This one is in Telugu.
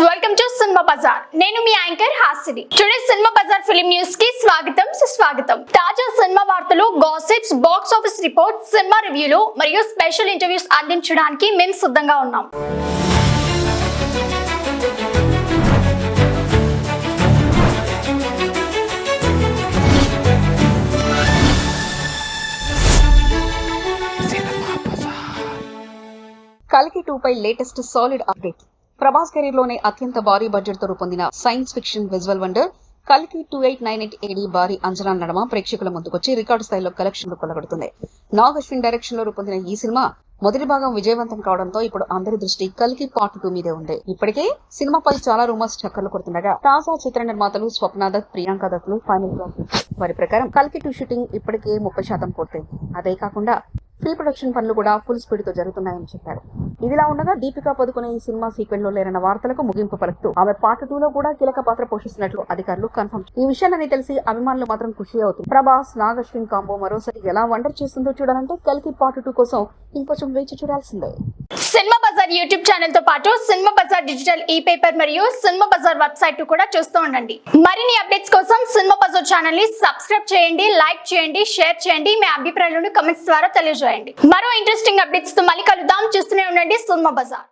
Welcome to cinema bazaar. నేను మీ anchor Hasini. Today cinema bazaar film news కి స్వాగతం సుస్వాగతం. తాజా సినిమా వార్తలు, gossips, box office report, cinema రివ్యూలు మరియు స్పెషల్ ఇంటర్వ్యూస్ అందించడానికి మేము సిద్ధంగా ఉన్నాం. కల్కి 2 పై latest solid update. Prabhas career లోనే అత్యంత భారీ బడ్జెట్ తో రూపొందిన సైన్స్ ఫిక్షన్ విజువల్ వండర్ కల్కి 2898 AD భారీ అంచనాల నడమ ప్రేక్షకుల ముందుకొచ్చి రికార్డు స్థాయిలో కలెక్షన్లు కొల్లగొడుతుంది. నాగ్ అశ్విన్ డైరెక్షన్ లో రూపొందిన ఈ సినిమా మొదటి భాగం విజయవంతం కావడంతో ఇప్పుడు అందరి దృష్టి కల్కి పార్ట్ 2 మీదే ఉంది. ఇప్పటికే సినిమాపై చాలా రూమర్స్ చక్కర్లు కొడుతుండగా తాజా చిత్ర నిర్మాతలు స్వప్న దత్, ప్రియాంక దత్లు ఫైనల్ గా వారి ప్రకారం కల్కి 2 షూటింగ్ ఇప్పటికే 30% పూర్తయింది. అదే కాకుండా ప్రీ ప్రొడక్షన్ పనులు కూడా ఫుల్ స్పీడ్ తో జరుగుతున్నాయని చెప్పారు. ఇదిలా ఉండగా దీపికా పదుకొనే ఈ సినిమా సీక్వెల్ లో లేరన్న వార్తలకు ముగింపు పలుకుతూ ఆమె పార్ట్ 2 లో కూడా కీలక పాత్ర పోషిస్తున్నట్లు అధికారులు కన్ఫర్మ్. ఈ విషయాలని తెలిసి అభిమానులు మాత్రం ఖుషి అవుతుంది. ప్రభాస్ నాగ్ అశ్విన్ కాంబో మరోసారి ఎలా వండర్ చేస్తుందో చూడాలంటే కల్కి పార్ట్ 2 కోసం ఇంకొంచెం వేచి చూడాల్సిందే. సినిమా బజార్ యూట్యూబ్ ఛానల్ తో పాటు సినిమా బజార్ డిజిటల్ ఈ పేపర్ మరియు సినిమా బజార్ వెబ్సైట్ కూడా చూస్తూ ఉండండి. మరిన్ని అప్డేట్స్ కోసం సినిమా బజార్ ఛానల్ ని సబ్స్క్రైబ్ చేయండి, లైక్ చేయండి, షేర్ చేయండి, మీ అభిప్రాయాలను కమెంట్స్ ద్వారా తెలియజేయండి. మరో ఇంట్రెస్టింగ్ అప్డేట్స్ తో మళ్ళీ కలుద్దాం. చూస్తూనే ఉండండి సినిమా బజార్.